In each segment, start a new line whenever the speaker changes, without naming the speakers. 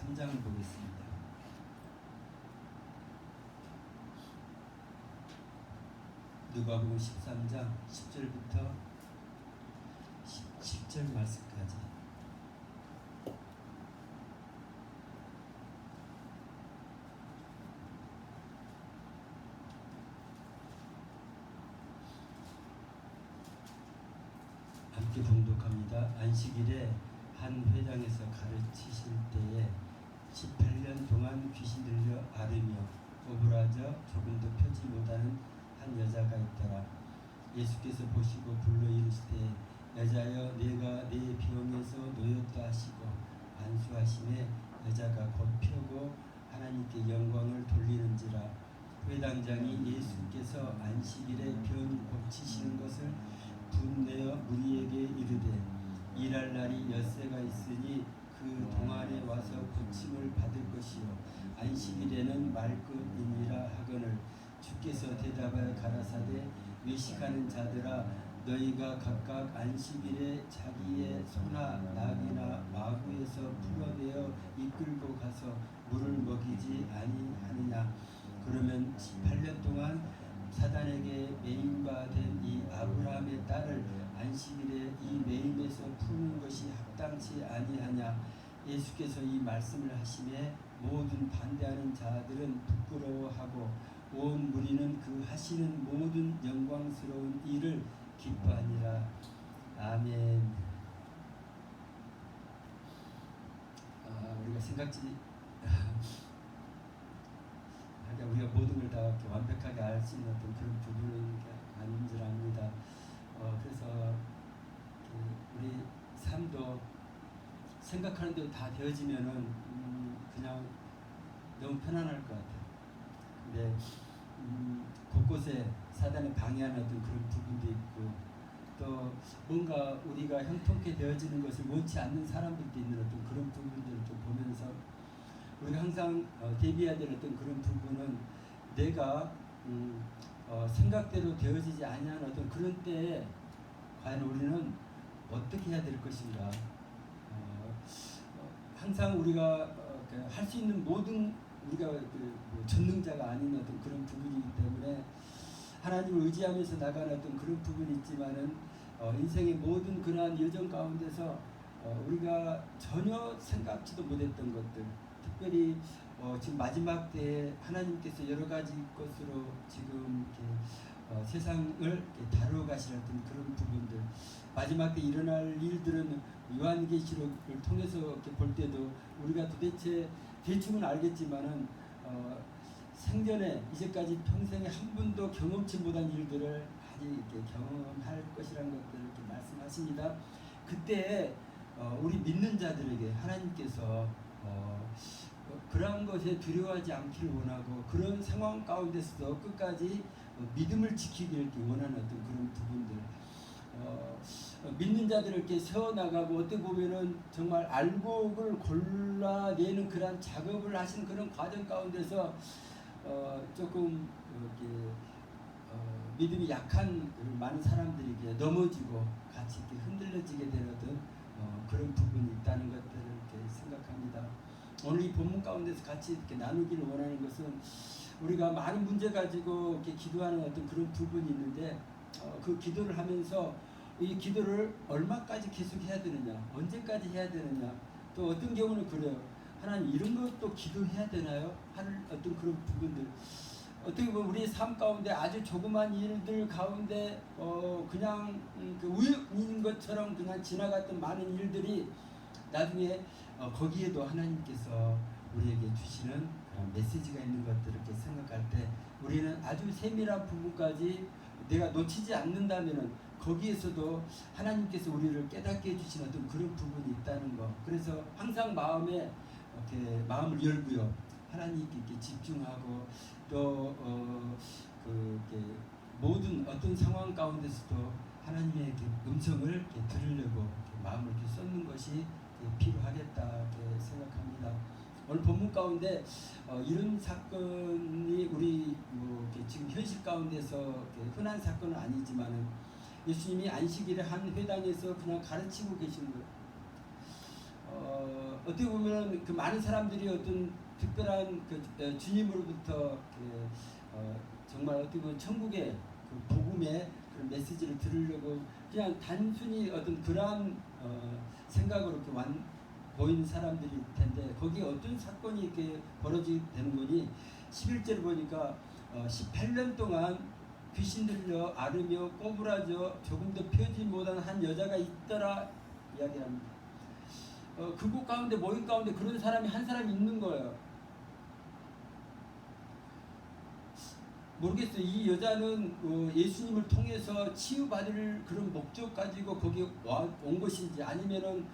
13장을 보겠습니다. 누가복음 13장 10절부터 17절 말씀까지. 함께 봉독합니다. 안식일에 한 회당에서 가르치실 때에 18년 동안 귀신 들려 앓으며 오그라져 조금도 펴지 못하는 한 여자가 있더라. 예수께서 보시고 불러 이르시되 여자여 내가 내 병에서 놓였다 하시고 안수하심에 여자가 곧 펴고 하나님께 영광을 돌리는지라. 회당장이 예수께서 안식일에 병 고치시는 것을 분내어 무리에게 이르되 일할 날이 엿새가 있으니 그 동안에 와서 고침을 받을 것이요 안식일에는 말것이니라 하거늘 주께서 대답하여 가라사대 외식하는 자들아 너희가 각각 안식일에 자기의 소나 낙이나 마구에서 풀어내어 이끌고 가서 물을 먹이지 아니하느냐. 그러면 18년 동안 사단에게 매임바 된 이 아브라함의 딸을 안식일에 이 매임에서 푸는 것이 합당치 아니하냐. 예수께서 이 말씀을 하심에 모든 반대하는 자들은 부끄러워하고 온 무리는 그 하시는 모든 영광스러운 일을 기뻐하니라. 아멘. 우리가 생각지 우리가 모든 걸 다 완벽하게 알 수 있는 어떤 그런 부분은 아닌 줄 압니다. 그래서 우리 삶도 생각하는 대로 다 되어지면은 그냥 너무 편안할 것 같아요. 근데 곳곳에 사단이 방해하는 어떤 그런 부분도 있고 또 뭔가 우리가 형통케 되어지는 것을 원치 않는 사람들도 있는 어떤 그런 부분들을 좀 보면서 우리가 항상 대비해야 될 어떤 그런 부분은 내가 생각대로 되어지지 아니하는 어떤 그런 때에 과연 우리는 어떻게 해야 될 것인가. 항상 우리가 할 수 있는 모든 우리가 전능자가 아닌 어떤 그런 부분이기 때문에 하나님을 의지하면서 나가는 어떤 그런 부분이 있지만은 인생의 모든 그러한 여정 가운데서 우리가 전혀 생각지도 못했던 것들, 특별히 지금 마지막 때에 하나님께서 여러 가지 것으로 지금 이렇게 세상을 이렇게 다루어 가시는 그런 부분들, 마지막 때 일어날 일들은 요한계시록을 통해서 이렇게 볼 때도 우리가 도대체 대충은 알겠지만은 생전에 이제까지 평생에 한 번도 경험치 못한 일들을 아직 이렇게 경험할 것이라는 것들을 이렇게 말씀하십니다. 그때 우리 믿는 자들에게 하나님께서 그러한 것에 두려워하지 않기를 원하고 그런 상황 가운데서도 끝까지 믿음을 지키기를 원하는 어떤 그런 부분들, 믿는 자들을 이렇게 세워나가고 어떻게 보면은 정말 알곡을 골라내는 그런 작업을 하신 그런 과정 가운데서 조금 이렇게 믿음이 약한 많은 사람들에게 넘어지고 같이 이렇게 흔들려지게 되는 어떤 그런 부분이 있다는 것들을 이렇게 생각합니다. 오늘 이 본문 가운데서 같이 이렇게 나누기를 원하는 것은 우리가 많은 문제 가지고 이렇게 기도하는 어떤 그런 부분이 있는데 그 기도를 하면서 이 기도를 얼마까지 계속 해야 되느냐, 언제까지 해야 되느냐, 또 어떤 경우는 그래요. 하나님 이런 것도 기도해야 되나요? 하는 어떤 그런 부분들, 어떻게 보면 우리의 삶 가운데 아주 조그만 일들 가운데 그냥 그 우연인 것처럼 그냥 지나갔던 많은 일들이 나중에 거기에도 하나님께서 우리에게 주시는 그런 메시지가 있는 것들을 이렇게 생각할 때 우리는 아주 세밀한 부분까지 내가 놓치지 않는다면은 거기에서도 하나님께서 우리를 깨닫게 해주시는 어떤 그런 부분이 있다는 거. 그래서 항상 마음에 이렇게 마음을 열고요, 하나님께 이렇게 집중하고 또 이렇게 모든 어떤 상황 가운데서도 하나님의 이렇게 음성을 이렇게 들으려고 이렇게 마음을 이렇게 쏟는 것이 필요하겠다 이렇게 생각합니다. 오늘 본문 가운데 이런 사건이 우리 이렇게 지금 현실 가운데서 이렇게 흔한 사건은 아니지만은 예수님이 안식일에 한 회당에서 그냥 가르치고 계신 것, 어떻게 보면 그 많은 사람들이 어떤 특별한 그 주님으로부터 정말 어떻게 보면 천국의 그 복음의 그런 메시지를 들으려고 그냥 단순히 어떤 그러한 생각으로 이렇게 보이는 사람들일 텐데 거기에 어떤 사건이 이렇게 벌어지게 되는 거니 11절 보니까 18년 동안 귀신 들려 앓으며 꼬부라져 조금도 펴지 못한 한 여자가 있더라 이야기합니다. 그곳 가운데 모임 가운데 그런 사람이 한 사람 있는 거예요. 모르겠어요. 이 여자는 예수님을 통해서 치유받을 그런 목적 가지고 거기 온 것인지 아니면은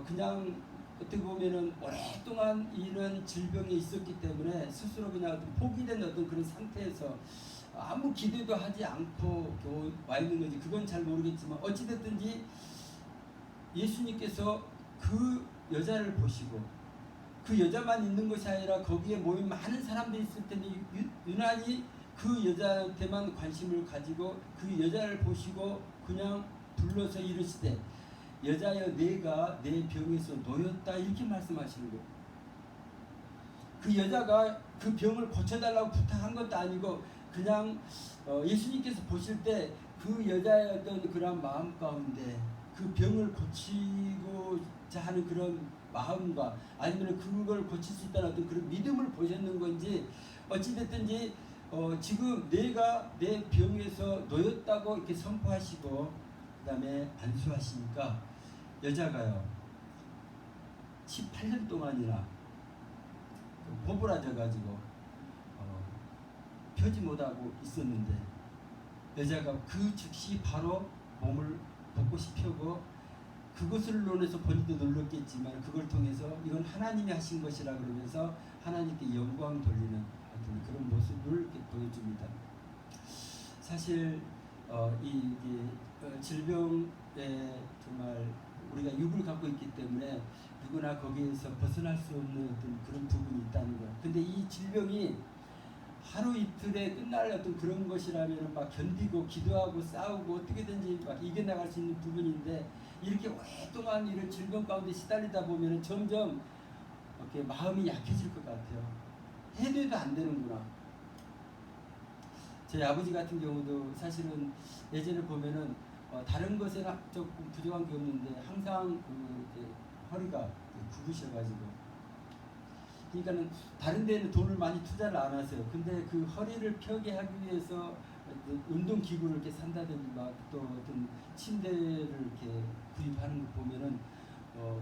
그냥 어떻게 보면은 오랫동안 이런 질병에 있었기 때문에 스스로 그냥 어떤 포기된 어떤 그런 상태에서 아무 기대도 하지 않고 와 있는 건지 그건 잘 모르겠지만 어찌됐든지 예수님께서 그 여자를 보시고 그 여자만 있는 것이 아니라 거기에 모인 많은 사람들이 있을 텐데 유난히 그 여자한테만 관심을 가지고 그 여자를 보시고 그냥 불러서 이르시되 여자여 내가 내 병에서 놓였다 이렇게 말씀하시는 거예요. 그 여자가 그 병을 고쳐달라고 부탁한 것도 아니고 그냥 예수님께서 보실 때 그 여자의 어떤 그런 마음 가운데 그 병을 고치고자 하는 그런 마음과 아니면 그걸 고칠 수 있다는 어떤 그런 믿음을 보셨는 건지 어찌됐든지 지금 내가 내 병에서 놓였다고 이렇게 선포하시고 그 다음에 안수하시니까 여자가요 18년 동안이나 보부라져 가지고 펴지 못하고 있었는데 여자가 그 즉시 바로 몸을 벚꽃이 펴고 그것을 논해서 본인도 놀랐겠지만 그걸 통해서 이건 하나님이 하신 것이라 그러면서 하나님께 영광 돌리는 어떤 그런 모습을 이렇게 보여줍니다. 사실 이 질병에 정말 우리가 육을 갖고 있기 때문에 누구나 거기에서 벗어날 수 없는 어떤 그런 부분이 있다는 거예요. 근데 이 질병이 하루 이틀에 끝날 어떤 그런 것이라면 막 견디고 기도하고 싸우고 어떻게든지 막 이겨나갈 수 있는 부분인데 이렇게 오랫동안 이런 질병 가운데 시달리다 보면 점점 이렇게 마음이 약해질 것 같아요. 해도 안 되는구나. 저희 아버지 같은 경우도 사실은 예전에 보면은 다른 것에 조금 부족한 게 없는데 항상 허리가 굽으셔가지고 그러니까는 다른 데는 돈을 많이 투자를 안 하세요. 근데 그 허리를 펴게 하기 위해서 운동 기구를 이렇게 산다든지 막 또 어떤 침대를 이렇게 구입하는 거 보면은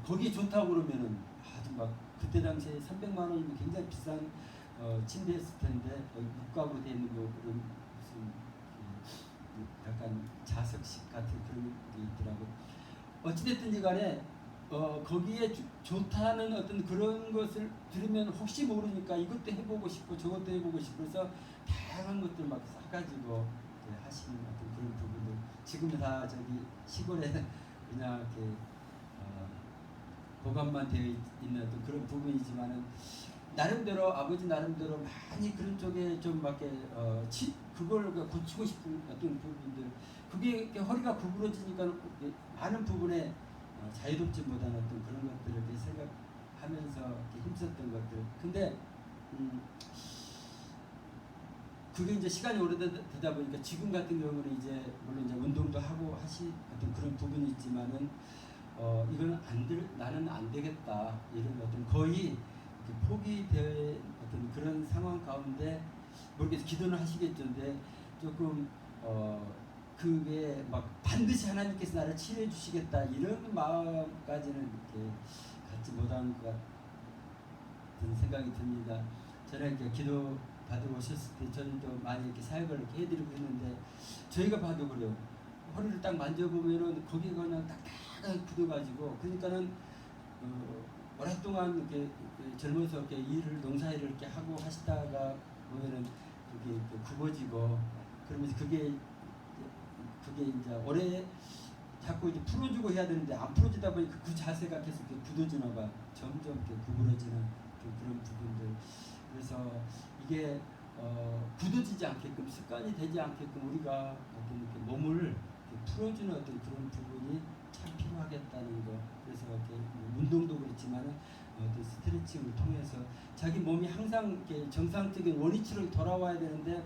거기 좋다고 그러면은 아주 막 그때 당시에 300만 원이면 굉장히 비싼 침대였을 텐데 육각으로 되어 있는 거 그런 무슨 약간 자석식 같은 그런 게 있더라고. 어찌됐든지 간에 거기에 좋다는 어떤 그런 것을 들으면 혹시 모르니까 이것도 해보고 싶고 저것도 해보고 싶고 그래서 다양한 것들 막 사가지고 하시는 어떤 그런 부분들 지금은 다 저기 시골에 그냥 이렇게 보관만 되어 있는 어떤 그런 부분이지만은 나름대로 아버지 나름대로 많이 그런 쪽에 좀 막 그걸 고치고 싶은 어떤 부분들 그게 허리가 구부러지니까 많은 부분에 자유롭지 못한 어떤 그런 것들을 생각하면서 힘썼던 것들. 근데 그게 이제 시간이 오래되다 보니까 지금 같은 경우는 이제 물론 이제 운동도 하고 어떤 그런 부분이 있지만은 이건 나는 안 되겠다 이런 어떤 거의 포기될 어떤 그런 상황 가운데 모르겠어 기도는 하시겠죠. 근데 조금 그게 막 반드시 하나님께서 나를 치료해 주시겠다 이런 마음까지는 이렇게 갖지 못한 것 같은 생각이 듭니다. 저는 이렇게 기도 받으러 오셨을 때 저희도 많이 이렇게 사역을 이렇게 해드리고 있는데 저희가 봐도 그래요. 허리를 딱 만져보면은 거기가 그냥 딱딱하게 굳어가지고 그러니까는 오랫동안 이렇게 젊어서 이렇게 농사일을 이렇게 하고 하시다가 보면은 그게 이렇게 굽어지고 그러면서 그게 이제 오래 자꾸 이제 풀어주고 해야 되는데 안 풀어지다 보니까 그 자세가 계속 이렇게 굳어지나 봐. 점점 이렇게 구부러지는 그런 부분들. 그래서 이게 굳어지지 않게끔 습관이 되지 않게끔 우리가 어떤 이렇게 몸을 이렇게 풀어주는 어떤 그런 부분이 참 필요합니다. 치료하겠다는 거. 그래서 이렇게 운동도 그렇지만은 스트레칭을 통해서 자기 몸이 항상 이렇게 정상적인 원위치로 돌아와야 되는데,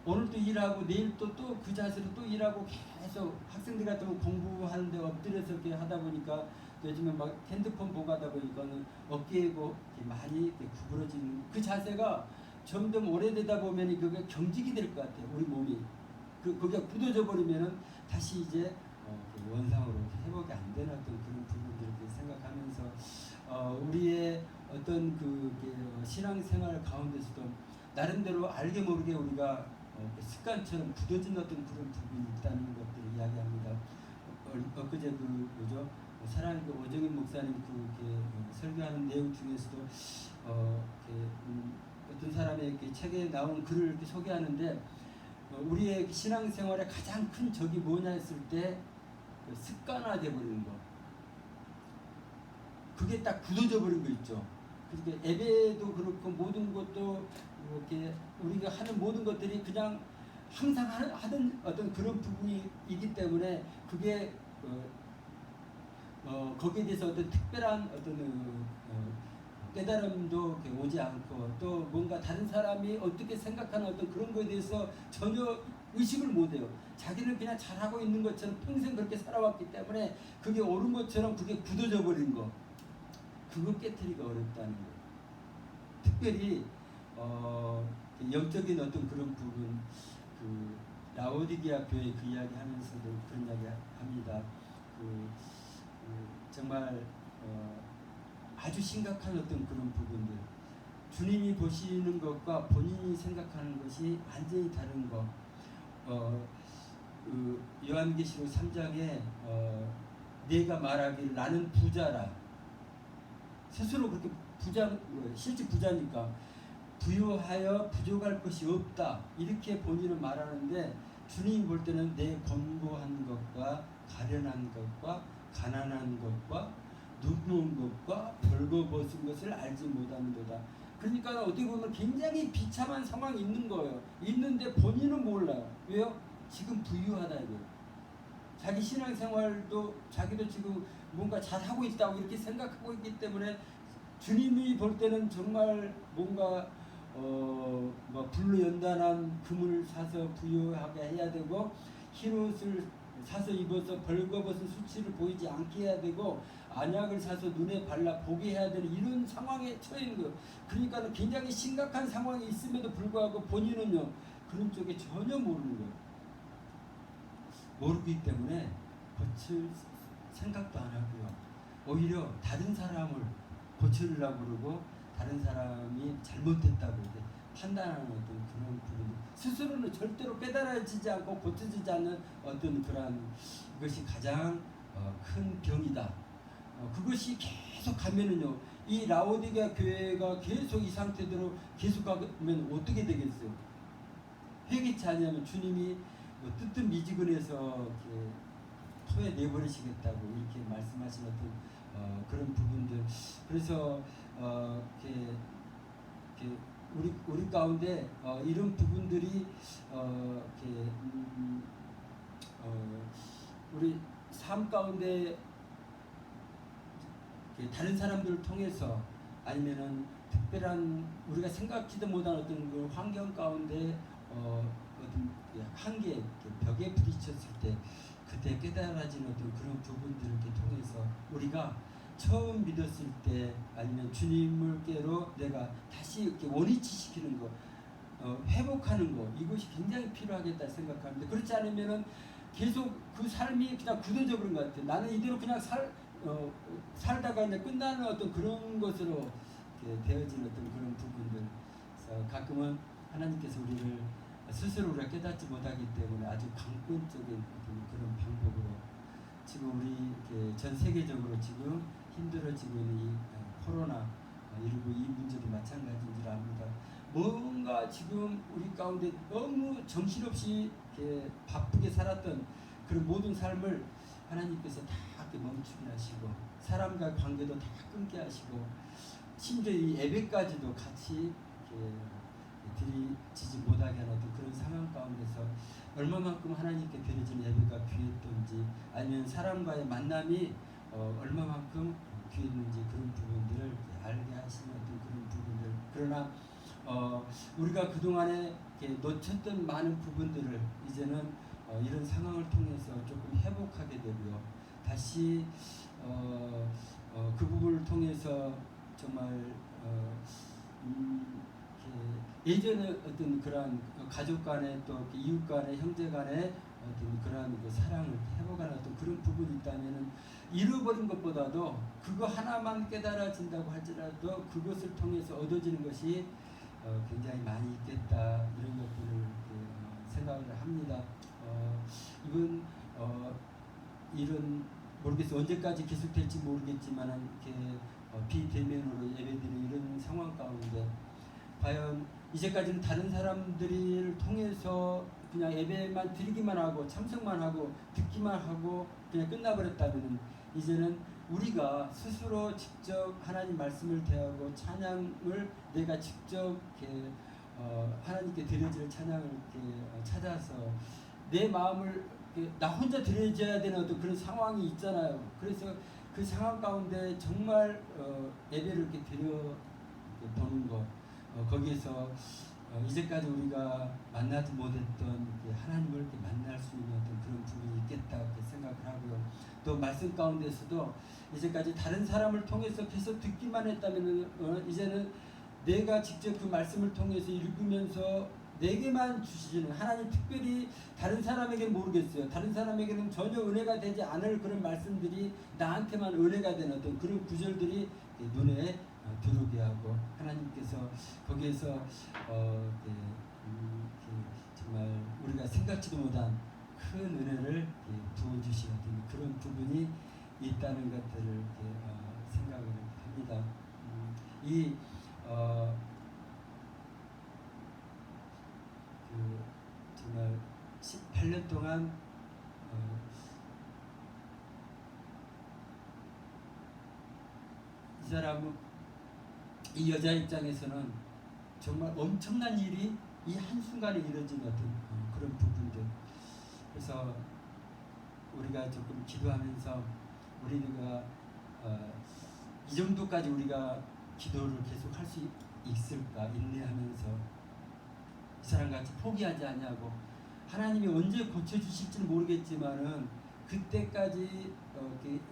오늘도 일하고 내일 또 그 자세로 또 일하고 계속 학생들 같은 거 공부하는데 엎드려서 이렇게 하다 보니까 요즘에 막 핸드폰 보고 하다 보니까는 어깨고 많이 이렇게 구부러지는 그 자세가 점점 오래되다 보면 그게 경직이 될 것 같아요. 우리 몸이 그게 굳어져 버리면은 다시 이제 원상으로 회복이 안 되는 어떤 그런 부분들을 생각하면서 우리의 어떤 신앙생활 가운데서도 나름대로 알게 모르게 우리가 습관처럼 굳어진 어떤 그런 부분이 있다는 것들을 이야기합니다. 엊그제 뭐죠? 사랑의 오정인 목사님 설교하는 내용 중에서도 어떤 사람의 책에 나온 글을 이렇게 소개하는데, 우리의 신앙생활의 가장 큰 적이 뭐냐 했을 때 습관화돼 버리는 거. 그게 딱 굳어져 버린 거 있죠. 그러니까 예배도 그렇고 모든 것도 이렇게 우리가 하는 모든 것들이 그냥 항상 하던 어떤 그런 부분이기 때문에 그게 거기에 대해서 어떤 특별한 어떤 깨달음도 오지 않고, 또 뭔가 다른 사람이 어떻게 생각하는 어떤 그런 거에 대해서 전혀 의식을 못해요. 자기는 그냥 잘하고 있는 것처럼 평생 그렇게 살아왔기 때문에 그게 옳은 것처럼 그게 굳어져 버린 거, 그거 깨트리기가 어렵다는 거예요. 특별히 영적인 어떤 그런 부분, 라오디게아 교회 그 이야기 하면서도 그런 이야기 합니다. 정말 아주 심각한 어떤 그런 부분들, 주님이 보시는 것과 본인이 생각하는 것이 완전히 다른 것. 요한계시록 3장에 내가 말하기를 나는 부자라, 스스로 그렇게 실제 부자니까 부유하여 부족할 것이 없다, 이렇게 본인은 말하는데, 주님이 볼 때는 내 곤고한 것과 가련한 것과 가난한 것과 누구운 것과 벌거벗은 것을 알지 못하는도다. 그러니까 어떻게 보면 굉장히 비참한 상황이 있는 거예요. 있는데 본인은 몰라요. 왜요? 지금 부유하다 이거예요. 자기 신앙생활도 자기도 지금 뭔가 잘하고 있다고 이렇게 생각하고 있기 때문에 주님이 볼 때는 정말 뭔가 불로 연단한 금을 사서 부유하게 해야 되고, 흰 옷을 사서 입어서 벌거벗은 수치를 보이지 않게 해야 되고, 안약을 사서 눈에 발라 보게 해야 되는 이런 상황에 처해 있는 거예요. 그러니까 굉장히 심각한 상황이 있음에도 불구하고 본인은요 그런 쪽에 전혀 모르는 거예요. 모르기 때문에 고칠 생각도 안 하고요, 오히려 다른 사람을 고치려고 그러고 다른 사람이 잘못했다고 판단하는 어떤 그런 부분, 스스로는 절대로 깨달아지지 않고 고쳐지지 않는 어떤 그런 것이 가장 큰 병이다. 그것이 계속 가면은요, 이 라오디게아 교회가 계속 이 상태대로 계속 가면 어떻게 되겠어요? 회개치 않으면 주님이 뜨뜻 미지근해서 토해 내버리시겠다고 이렇게 말씀하신 어떤 그런 부분들. 그래서 우리 가운데 이런 부분들이 우리 삶 가운데 다른 사람들을 통해서, 아니면은 특별한 우리가 생각지도 못한 어떤 그 환경 가운데 어떤 한계, 벽에 부딪혔을 때 그때 깨달아진 어떤 그런 부분들을 통해서 우리가 처음 믿었을 때, 아니면 주님을께로 내가 다시 이렇게 원위치시키는 거, 회복하는 거, 이것이 굉장히 필요하겠다 생각합니다. 그렇지 않으면은 계속 그 삶이 그냥 굳어져 버린 것 같아요. 나는 이대로 그냥 살다가 이제 끝나는 어떤 그런 것으로 되어진 어떤 그런 부분들. 그래서 가끔은 하나님께서 우리를 스스로 우리가 깨닫지 못하기 때문에 아주 강권적인 어떤 그런 방법으로, 지금 우리 전 세계적으로 지금 힘들어지고 있는 이 코로나 19 이 문제도 마찬가지인 줄 압니다. 뭔가 지금 우리 가운데 너무 정신없이 바쁘게 살았던 그런 모든 삶을 하나님께서 다 멈추게 하시고, 사람과 관계도 다 끊게 하시고, 심지어 이 예배까지도 같이 드리지 못하게 하는 어떤 그런 상황 가운데서 얼마만큼 하나님께 드려지는 예배가 귀했던지, 아니면 사람과의 만남이 얼마만큼 귀했는지, 그런 부분들을 알게 하시는 어떤 그런 부분들. 그러나 우리가 그동안에 놓쳤던 많은 부분들을 이제는 이런 상황을 통해서 조금 회복하게 되고요. 다시 그 부분을 통해서 정말 예전에 어떤 그러한 가족 간에 또 이웃 간에 형제 간에 어떤 그러한 그 사랑을 회복하는 어떤 그런 부분이 있다면은, 잃어버린 것보다도 그거 하나만 깨달아진다고 할지라도 그것을 통해서 얻어지는 것이 굉장히 많이 있겠다, 이런 것들을 생각을 합니다. 이번 이런 모르겠어요. 언제까지 계속될지 모르겠지만은 이렇게 비대면으로 예배드리는 이런 상황 가운데 과연 이제까지는 다른 사람들을 통해서 그냥 예배만 드리기만 하고 참석만 하고 듣기만 하고 그냥 끝나버렸다면, 이제는 우리가 스스로 직접 하나님 말씀을 대하고 찬양을 내가 직접 이렇게 하나님께 드려질 찬양을 이렇게 찾아서 내 마음을 나 혼자 드려져야 되는 어떤 그런 상황이 있잖아요. 그래서 그 상황 가운데 정말 예배를 이렇게 드려 보는 것, 거기에서 이제까지 우리가 만나지 못했던 하나님을 이렇게 만날 수 있는 어떤 그런 부분이 있겠다, 이렇게 생각을 하고요. 또 말씀 가운데서도 이제까지 다른 사람을 통해서 계속 듣기만 했다면, 이제는 내가 직접 그 말씀을 통해서 읽으면서 내게만 주시는 하나님, 특별히 다른 사람에게는 모르겠어요. 다른 사람에게는 전혀 은혜가 되지 않을 그런 말씀들이 나한테만 은혜가 되는 어떤 그런 구절들이 눈에 들어오게 하고, 하나님께서 거기에서 정말 우리가 생각지도 못한 큰 은혜를 부어주시는 그런 부분이 있다는 것들을 생각을 합니다. 정말 18년 동안 이 사람은, 이 여자 입장에서는 정말 엄청난 일이 이 한순간에 이루어진 어떤 그런 부분들. 그래서 우리가 조금 기도하면서 우리가 이 정도까지 우리가 기도를 계속 할 수 있을까, 인내하면서 이 사람같이 포기하지 않냐고, 하나님이 언제 고쳐주실지는 모르겠지만은 그때까지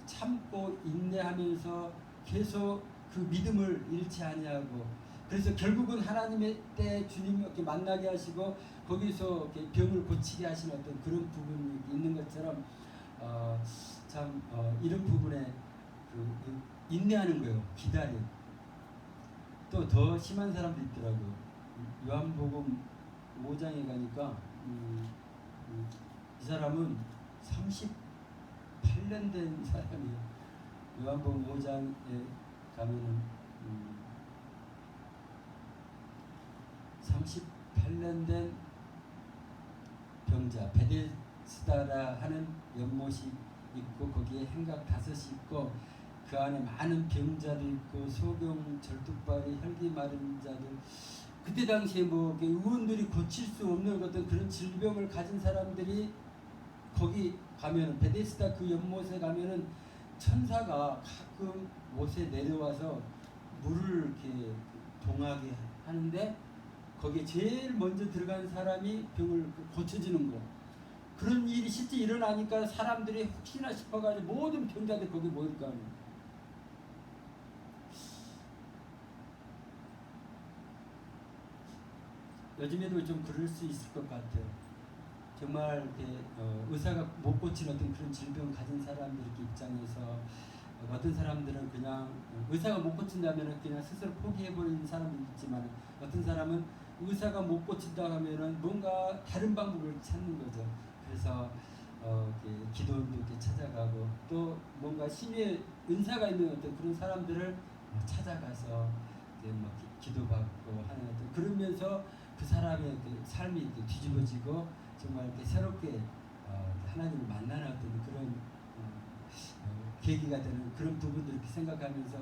참고 인내하면서 계속 그 믿음을 잃지 아니하고, 그래서 결국은 하나님의 때 주님 이렇게 만나게 하시고 거기서 이렇게 병을 고치게 하시는 어떤 그런 부분이 있는 것처럼 이런 부분에 인내하는 거예요. 기다림. 또 더 심한 사람도 있더라고요. 요한복음 5장에 가니까 이 사람은 38년 된 사람이에요. 요한복음 5장에 가면은 38년 된 병자, 베데스다라 하는 연못이 있고 거기에 행각 5이 있고 그 안에 많은 병자도 있고 소경, 절뚝발이, 혈기 마른 자들, 그때 당시에 의원들이 고칠 수 없는 어떤 그런 질병을 가진 사람들이 거기 가면은, 베데스다 그 연못에 가면은 천사가 가끔 못에 내려와서 물을 이렇게 동하게 하는데, 거기에 제일 먼저 들어간 사람이 병을 고쳐지는 거. 그런 일이 실제 일어나니까 사람들이 혹시나 싶어가지고 모든 병자들 거기 모일 거 아니에요. 요즘에도 좀 그럴 수 있을 것 같아요. 정말 이렇게 의사가 못 고치는 어떤 그런 질병 가진 사람들 입장에서 어떤 사람들은 그냥 의사가 못 고친다면 그냥 스스로 포기해버리는 사람도 있지만, 어떤 사람은 의사가 못 고친다 하면은 뭔가 다른 방법을 찾는 거죠. 그래서 기도원도 이렇게 찾아가고, 또 뭔가 신의 은사가 있는 어떤 그런 사람들을 찾아가서 기도받고 하는 어떤, 그러면서 그 사람의 그 삶이 이렇게 뒤집어지고 정말 이렇게 새롭게 하나님을 만나는 어떤 그런 계기가 되는 그런 부분들을 이렇게 생각하면서,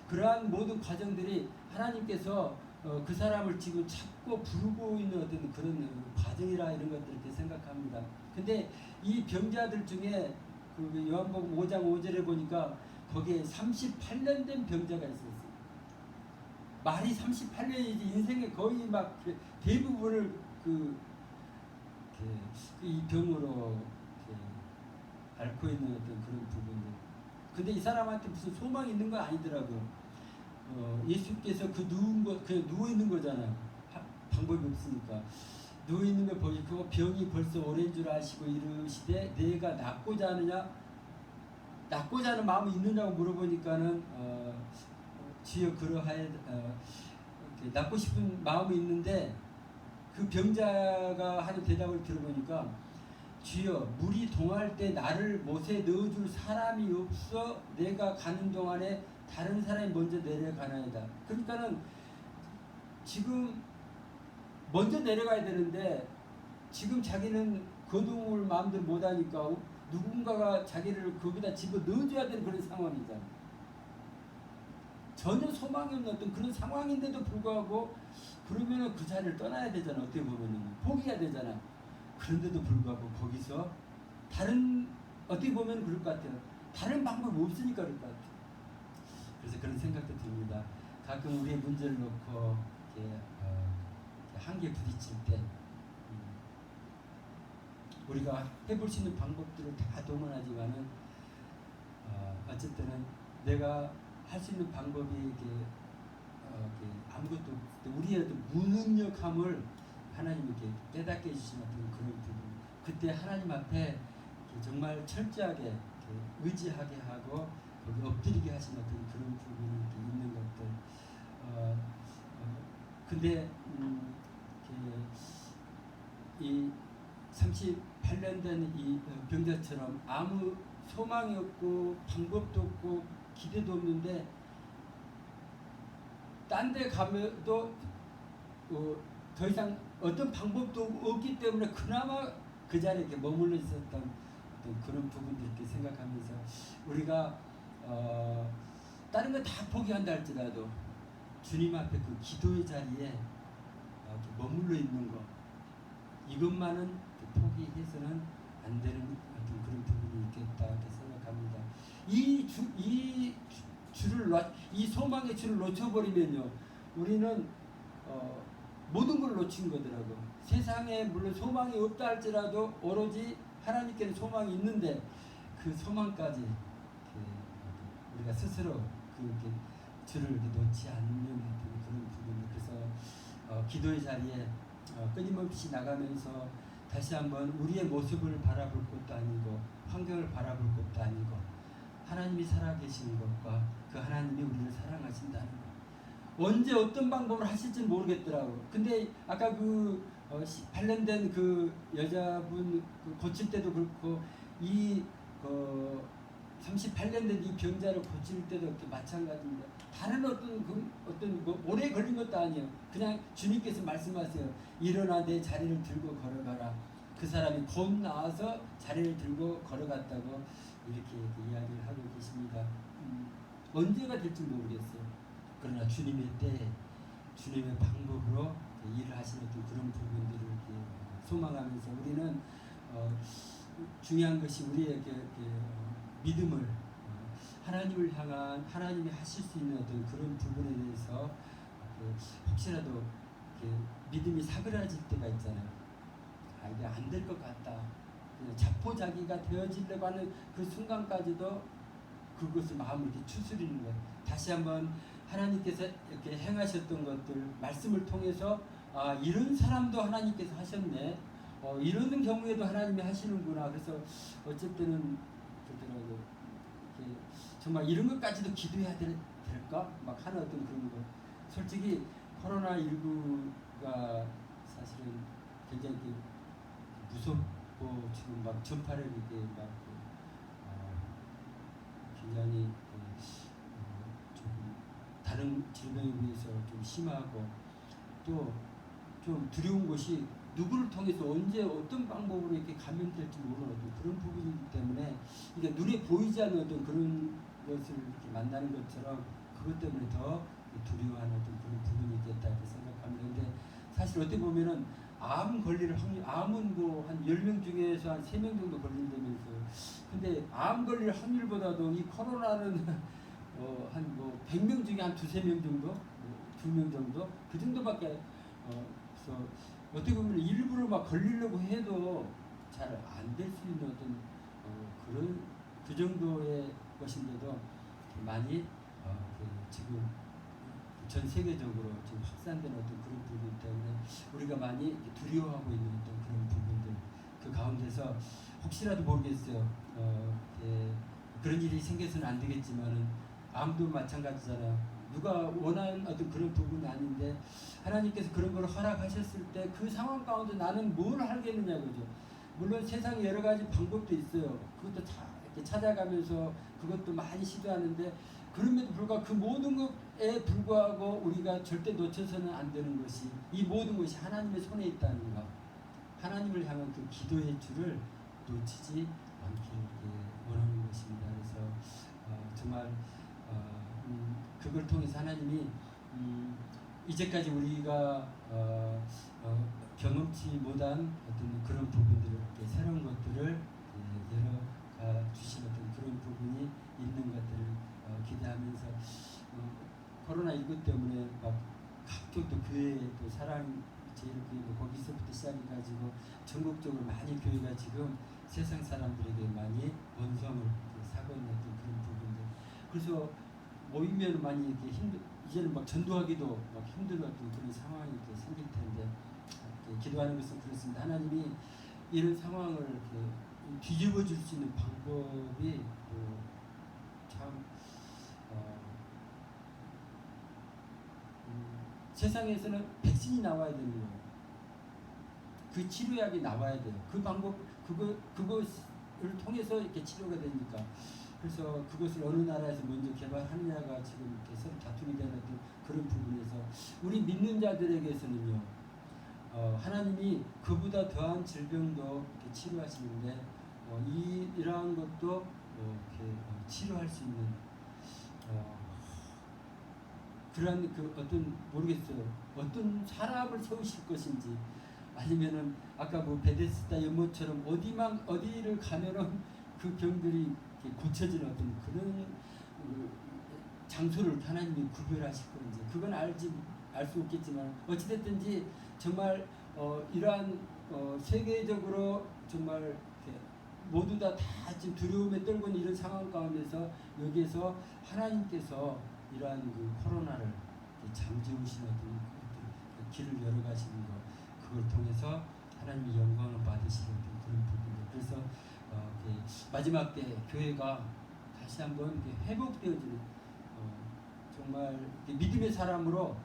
그러한 모든 과정들이 하나님께서 그 사람을 지금 찾고 부르고 있는 어떤 그런 과정이라 이런 것들 이렇게 생각합니다. 근데 이 병자들 중에 그 요한복음 5장 5절에 보니까 거기에 38년 된 병자가 있었어요. 말이 38년이지 인생의 거의 막 대부분을 이 병으로 앓고 있는 어떤 그런 부분들. 근데 이 사람한테 무슨 소망이 있는 건 아니더라고요. 예수께서 그냥 누워 있는 거잖아요. 방법이 없으니까. 누워 있는 걸 보시고 병이 벌써 오랜 줄 아시고 이르시되 내가 낫고자 하느냐? 낫고자 하는 마음이 있느냐고 물어보니까는 주여 그러하여 낫고 싶은 마음이 있는데 그 병자가 하는 대답을 들어보니까 주여 물이 동할 때 나를 못에 넣어줄 사람이 없어 내가 가는 동안에 다른 사람이 먼저 내려가나이다. 그러니까는 지금 먼저 내려가야 되는데 지금 자기는 거동을 마음대로 못하니까 누군가가 자기를 거기다 집어 넣어줘야 되는 그런 상황이잖아. 전혀 소망이 없는 어떤 그런 상황인데도 불구하고 그러면은 그 자리를 떠나야 되잖아. 어떻게 보면은 포기해야 되잖아. 그런데도 불구하고 거기서 다른 어떻게 보면 그럴 것 같아요. 다른 방법이 없으니까 그럴 것 같아요. 그래서 그런 생각도 듭니다. 가끔 우리의 문제를 놓고 한계에 부딪힐 때 우리가 해볼 수 있는 방법들을 다 동원하지만은 어쨌든 내가 할 수 있는 방법이 아무것도 없을 때 우리의 무능력함을 하나님이 깨닫게 해주시는 그런 부분. 그때 하나님 앞에 정말 철저하게 의지하게 하고 거기 엎드리게 하시는 그런 부분이 있는 것들. 근데 이 38년 된 이 병자처럼 아무 소망이 없고 방법도 없고 기대도 없는데 딴 데 가면도 더 이상 어떤 방법도 없기 때문에 그나마 그 자리에 이렇게 머물러 있었던 어떤 그런 부분들 이렇게 생각하면서 우리가 다른 거 다 포기한다 할지라도 주님 앞에 그 기도의 자리에 머물러 있는 거 이것만은 포기해서는 안 되는 어떤 그런 부분이 있겠다 이렇게 생각합니다. 이 소망의 줄을 놓쳐버리면요 우리는 모든 걸 놓친 거더라고. 세상에 물론 소망이 없다 할지라도 오로지 하나님께는 소망이 있는데 그 소망까지 우리가 스스로 줄을 놓지 않는 그런 부분들. 그래서 기도의 자리에 끊임없이 나가면서 다시 한번 우리의 모습을 바라볼 것도 아니고 환경을 바라볼 것도 아니고 하나님이 살아계시는 것과 그 하나님이 우리를 사랑하신다는 것. 언제 어떤 방법을 하실지는 모르겠더라고. 근데 아까 8년 된 그 여자분 고칠 때도 그렇고 38년 된 이 병자를 고칠 때도 마찬가지입니다. 다른 어떤 오래 걸린 것도 아니에요. 그냥 주님께서 말씀하세요. 일어나 내 자리를 들고 걸어가라. 그 사람이 곧 나와서 자리를 들고 걸어갔다고 이렇게 이야기를 하고 계십니다. 언제가 될지 모르겠어요. 그러나 주님의 때에 주님의 방법으로 일을 하시는 그런 부분들을 이렇게 소망하면서 우리는 중요한 것이 우리의 믿음을 하나님을 향한 하나님이 하실 수 있는 어떤 그런 부분에 대해서 혹시라도 믿음이 사그라질 때가 있잖아요. 이게 안 될 것 같다. 자포자기가 되어지려고 하는 그 순간까지도 그것을 마음을 이렇게 추스리는 거예요. 다시 한번 하나님께서 이렇게 행하셨던 것들 말씀을 통해서 이런 사람도 하나님께서 하셨네. 이런 경우에도 하나님이 하시는구나. 그래서 어쨌든 그러더라고요. 정말 이런 것까지도 기도해야 될까? 막 하는 어떤 그런 거. 솔직히 코로나19가 사실은 굉장히 무섭고 지금 막 전파력이 막 굉장히 좀 다른 질병에 비해서 좀 심하고 또 좀 두려운 것이 누구를 통해서 언제 어떤 방법으로 이렇게 감염될지 모르는 어떤 그런 부분이기 때문에 이게 눈에 보이지 않는 어떤 그런 것을 이렇게 만나는 것처럼 그것 때문에 더 두려워하는 어떤 그런 부분이 있겠다 해서 사실 어떻게 보면은 암 걸릴 확률, 암은 뭐 한 10명 중에서 한 3명 정도 걸린다면서. 근데 암 걸릴 확률보다도 이 코로나는 한 뭐 100명 중에 한 두세 명 정도, 2명 정도, 그 정도밖에 그래서 어떻게 보면 일부러 막 걸리려고 해도 잘 안 될 수 있는 어떤 그런 그 정도의 것인데도 많이 지금 전 세계적으로 지금 확산된 어떤 그런 부분 때문에 우리가 많이 두려워하고 있는 어떤 그런 부분들, 그 가운데서 혹시라도 모르겠어요. 그런 일이 생겨서는 안 되겠지만은 암도 마찬가지잖아요. 누가 원하는 어떤 그런 부분은 아닌데 하나님께서 그런 걸 허락하셨을 때 그 상황 가운데 나는 뭘 하겠느냐 그죠. 물론 세상에 여러 가지 방법도 있어요. 그것도 다 이렇게 찾아가면서 그것도 많이 시도하는데 그럼에도 불구하고 그 모든 것에 불구하고 우리가 절대 놓쳐서는 안 되는 것이 이 모든 것이 하나님의 손에 있다는 것, 하나님을 향한 그 기도의 줄을 놓치지 않게 원하는 것입니다. 그래서 정말 그걸 통해서 하나님이 이제까지 우리가 경험치 못한 어떤 그런 부분들을 새로운 것들을 열어 주신 어떤 그런 부분이 있는 것들을 기대하면서 코로나19 때문에 막 각종 또 교회 또 사랑 제일교회 거기서부터 시작해가지고 전국적으로 많이 교회가 지금 세상 사람들에게 많이 원성을 사고 있는 어떤 그런 부분들. 그래서 모이면 많이 이렇게 이제는 막 전도하기도 막 힘든 어떤 그런 상황이 이렇게 생길 텐데 기도하는 것은 그렇습니다. 하나님이 이런 상황을 이렇게 뒤집어 줄 수 있는 방법이 참 세상에서는 백신이 나와야 되는 거예요. 그 치료약이 나와야 돼요. 그 방법 그것을 통해서 이렇게 치료가 되니까. 그래서 그것을 어느 나라에서 먼저 개발하느냐가 지금 이렇게 서로 다툼이 되는 그런 부분에서 우리 믿는 자들에게서는요, 하나님이 그보다 더한 질병도 이렇게 치료하시는데 이러한 것도 이렇게 치료할 수 있는 그런 그 어떤 모르겠어요. 어떤 사람을 세우실 것인지 아니면은 아까 뭐 베데스다 연못처럼 어디를 가면은 그 병들이 고쳐지는 어떤 그런 장소를 하나님이 구별하실 건지 그건 알 수 없겠지만 어찌됐든지 정말 이러한 세계적으로 정말 모두 다 지금 두려움에 떨고 있는 이런 상황 가운데서 여기에서 하나님께서 이러한 그 코로나를 잠재우시는 어떤 길을 열어가시는 것, 그걸 통해서 하나님의 영광을 받으시는 그런 부분들. 그래서 마지막 때 교회가 다시 한번 회복되어지는 정말 믿음의 사람으로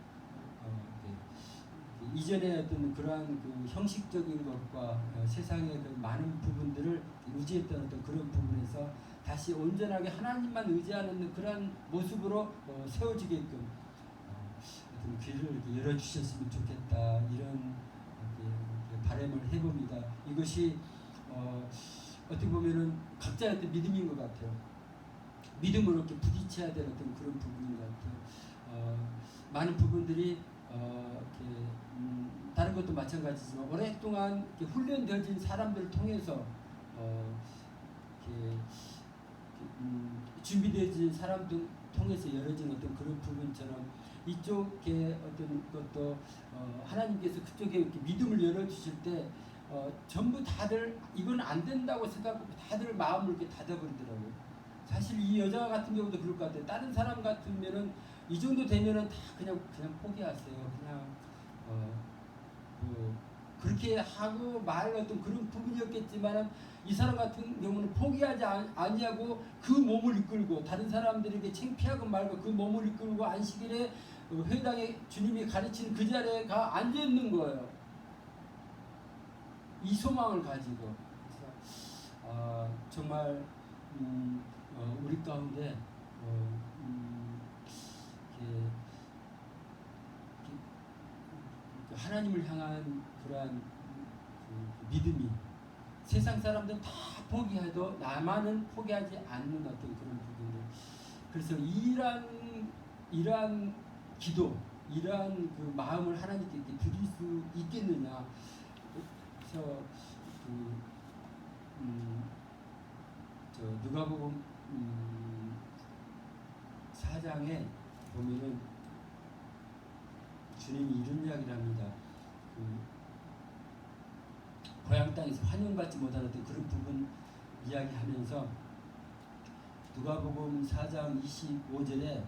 이전의 어떤 그러한 그 형식적인 것과 세상의 그 많은 부분들을 유지했던 어떤 그런 부분에서 다시 온전하게 하나님만 의지하는 그러한 모습으로 세워지게끔 어떤 길을 열어주셨으면 좋겠다, 이런 바람을 해봅니다. 이것이 어떻게 보면은 각자의 어떤 믿음인 것 같아요. 믿음으로 이렇게 부딪혀야 되는 어떤 그런 부분인 것 같아요. 많은 부분들이 다른 것도 마찬가지지만 오랫동안 훈련되어진 사람들을 통해서 준비되어진 사람들 통해서 열어진 어떤 그런 부분처럼 이쪽에 어떤 것도 하나님께서 그쪽에 이렇게 믿음을 열어주실 때 전부 다들 이건 안 된다고 생각하고 다들 마음을 이렇게 닫아버리더라고요. 사실 이 여자 같은 경우도 그럴 것 같아요. 다른 사람 같으면은 이 정도 되면은 다 그냥 포기하세요. 그냥 그렇게 하고 말 어떤 그런 부분이었겠지만은 이 사람 같은 경우는 포기하지 아니하고 그 몸을 이끌고 다른 사람들에게 창피하고 말고 그 몸을 이끌고 안식일에 회당에 주님이 가르치는 그 자리에 가 앉아 있는 거예요. 이 소망을 가지고. 그래서 정말 우리 가운데 하나님을 향한 그러한 믿음이 세상 사람들은 다 포기해도 나만은 포기하지 않는 어떤 그런 부분들. 그래서 이러한 기도, 이러한 그 마음을 하나님께 이렇게 드릴 수 있겠느냐. 그래서 저 누가복음 4장에 보면은 주님이 이런 이야기를 합니다. 고향 땅에서 환영받지 못하는 그런 부분 이야기하면서 누가복음 4장 25절에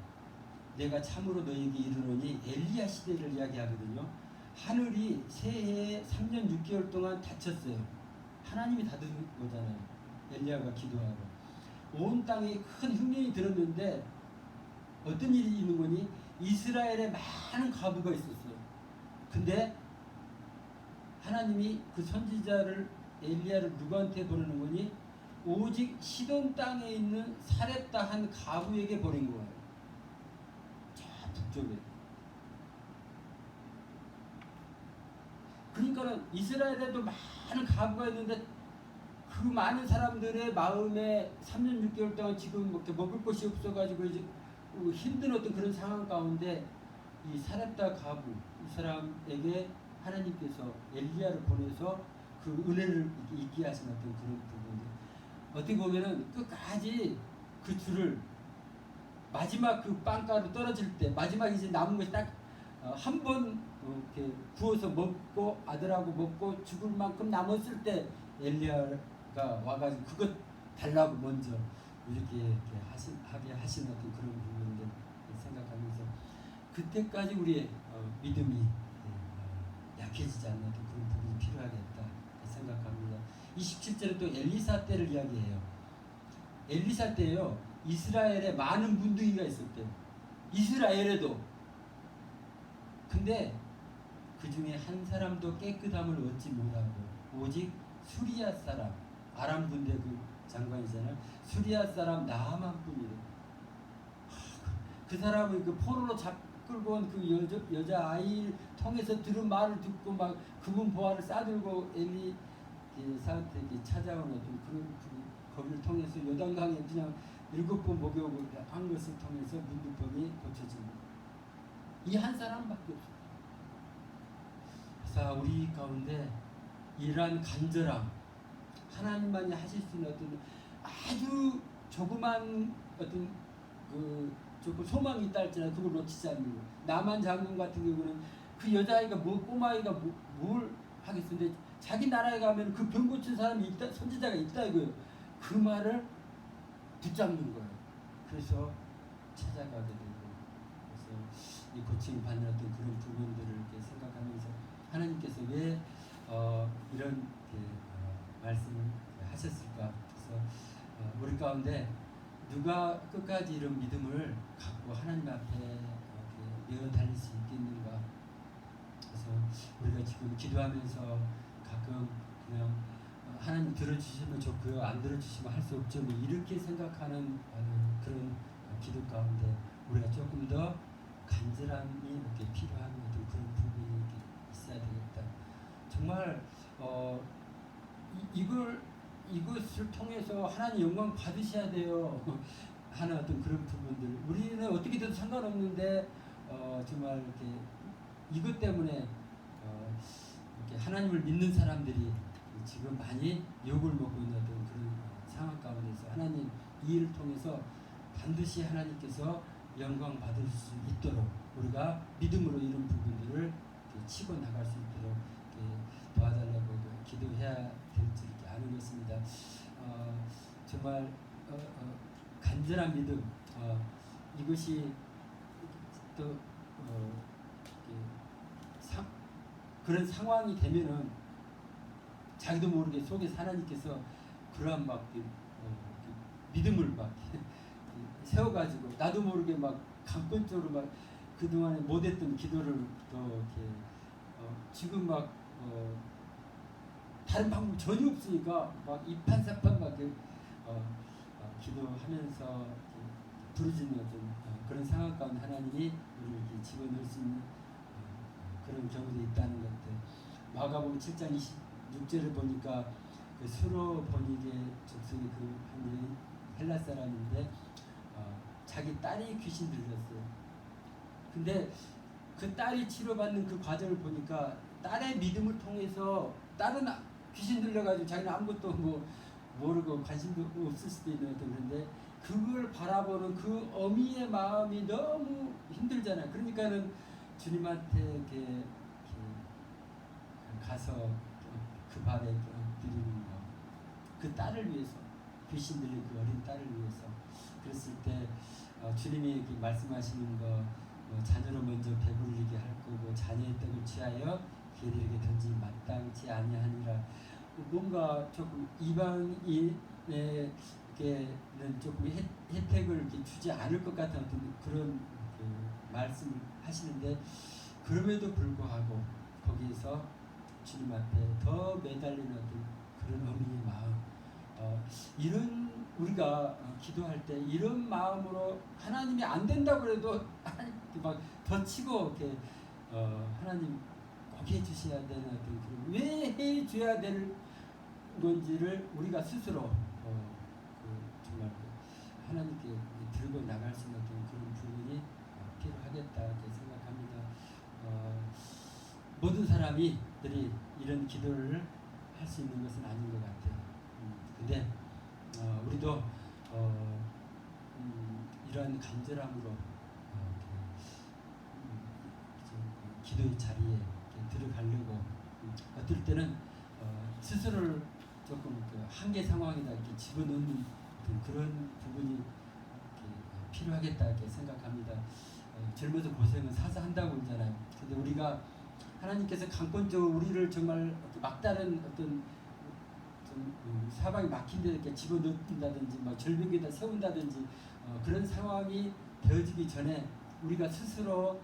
내가 참으로 너에게 이르노니 엘리야 시대를 이야기하거든요. 하늘이 새해에 3년 6개월 동안 닫혔어요. 하나님이 닫은 거잖아요. 엘리야가 기도하고 온 땅에 큰 흉년이 들었는데 어떤 일이 있는 거니? 이스라엘에 많은 과부가 있었어요. 근데 하나님이 그 선지자를 엘리야를 누구한테 보내는 거니? 오직 시돈 땅에 있는 사렙다 한 과부에게 보낸 거예요. 저 북쪽에. 그러니까는 이스라엘에도 많은 과부가 있는데 그 많은 사람들의 마음에 3년 6개월 동안 지금 이렇게 먹을 것이 없어가지고 이제 힘든 어떤 그런 상황 가운데 이 사렙다 과부 이 사람에게 하나님께서 엘리야를 보내서 그 은혜를 있게 하신 어떤 그런 부분들 어떻게 보면은 끝까지 그 줄을 마지막 그 빵가루 떨어질 때 마지막 이제 남은 것이 딱 한 번 이렇게 구워서 먹고 아들하고 먹고 죽을 만큼 남았을 때 엘리야가 와가지고 그것 달라고 먼저 이렇게 하게 하신 어떤 그런 부분들 생각하면서 그때까지 우리의 믿음이 약해지지 않는 어떤 그런 부분이 필요하겠다 생각합니다. 27절에 또 엘리사 때를 이야기해요. 엘리사 때요 이스라엘에 많은 문둥이가 있었대요. 이스라엘에도. 근데 그 중에 한 사람도 깨끗함을 얻지 못하고 오직 수리아 사람 아람 군대 그 장관이잖아요. 수리아 사람 나아만뿐이래. 그 사람이 그 포로로 끌고 온 그 여자 아이 통해서 들은 말을 듣고 막 금은 보화를 싸들고 엘리사한테 찾아온 어떤 그런 거기를 통해서 요단강에 그냥 7번 목욕을 한 것을 통해서 문둥병이 고쳐집니다. 이 한 사람밖에 없어요. 그래서 우리 가운데 이러한 간절함 하나님만이 하실 수 있는 어떤 아주 조그만 어떤 그 조금 소망이 있다 할지라도 그걸 놓치지 않는 거예요. 나만 장군 같은 경우는 그 여자아이가 꼬마아이가 뭘 하겠는데 자기 나라에 가면 그 병 고친 사람이 있다, 선지자가 있다 이거예요. 그 말을 붙잡는 거예요. 그래서 찾아가게 되고 그래서 이 고침을 받는 어떤 그런 부분들을 이렇게 생각하면서 하나님께서 왜 이런 말씀을 하셨을까? 그래서 우리 가운데 누가 끝까지 이런 믿음을 갖고 하나님 앞에 메어 달릴 수 있겠는가? 그래서 우리가 지금 기도하면서 가끔 그냥 하나님 들어주시면 좋고요, 안 들어주시면 할 수 없죠. 이렇게 생각하는 그런 기도 가운데 우리가 조금 더 간절함이 이렇게 필요한 어떤 그런 부분이 있어야 되겠다. 정말 이것을 통해서 하나님 영광 받으셔야 돼요. 하는 어떤 그런 부분들 우리는 어떻게든 상관없는데 정말 이렇게 이것 때문에 이렇게 하나님을 믿는 사람들이 지금 많이 욕을 먹고 있는 어떤 그런 상황 가운데서 하나님 이 일을 통해서 반드시 하나님께서 영광 받을 수 있도록 우리가 믿음으로 이런 부분들을 치고 나갈 수 있도록 도와달라고 기도해야 될지 이렇게 아는 것입니다. 정말 간절한 믿음 이것이 또 그런 상황이 되면은 자기도 모르게 속에서 하나님께서 그러한 막 믿음을 막 세워가지고 나도 모르게 막 강권적으로 막 그동안에 못했던 기도를 또 이렇게 지금 막 다른 방법 전혀 없으니까 막 이판사판 막 기도하면서 부르짖는 어떤 그런 상황 가운데 하나님이 우리를 이렇게 집어넣을 수 있는 그런 경우도 있다는 것들. 마가복음 7장 26절을 보니까 그 수로 번익의 족속의 한 헬라 사람인데 자기 딸이 귀신 들렸어요. 근데 그 딸이 치료받는 그 과정을 보니까 딸의 믿음을 통해서 딸은 귀신 들려가지고 자기는 아무것도 뭐 모르고 관심도 없을 수도 있는 그런데 그걸 바라보는 그 어미의 마음이 너무 힘들잖아요. 그러니까는 주님한테 이렇게 가서 그 발에 드리는 거. 그 딸을 위해서, 귀신 들린 그 어린 딸을 위해서. 그랬을 때 주님이 이렇게 말씀하시는 거, 자녀로 먼저 배부르게 할 거고 자녀의 떡을 취하여 걔들에게 던지 마땅치 아니하니라. 뭔가 조금 이방인에게는 조금 혜택을 이렇게 주지 않을 것 같은 어떤 그런 그 말씀을 하시는데, 그럼에도 불구하고 거기에서 주님 앞에 더 매달리는 어떤 그런 어미의 마음, 이런 우리가 기도할 때 이런 마음으로 하나님이 안 된다고 해도 하나님 막 더 치고 이렇게 하나님 꼭 해주셔야 되는 어떤 그런, 왜 해줘야 될 건지를 우리가 스스로 정말 하나님께 들고 나갈 수 있는 그런 부분이 필요하겠다 이렇게 생각합니다. 모든 사람들이 이런 기도를 할 수 있는 것은 아닌 것 같아요. 근데 우리도 이러한 간절함으로 기도의 자리에 들어가려고 어떨 때는 스스로를 조금 한계 상황이다 이렇게 집어넣는 그런 부분이 필요하겠다 이렇게 생각합니다. 젊어서 고생은 사서 한다고 그러잖아요. 근데 우리가 하나님께서 강권적으로 우리를 정말 막다른 어떤 사방이 막힌 데 이렇게 집어넣는다든지 막 절벽에다 세운다든지 그런 상황이 되어지기 전에 우리가 스스로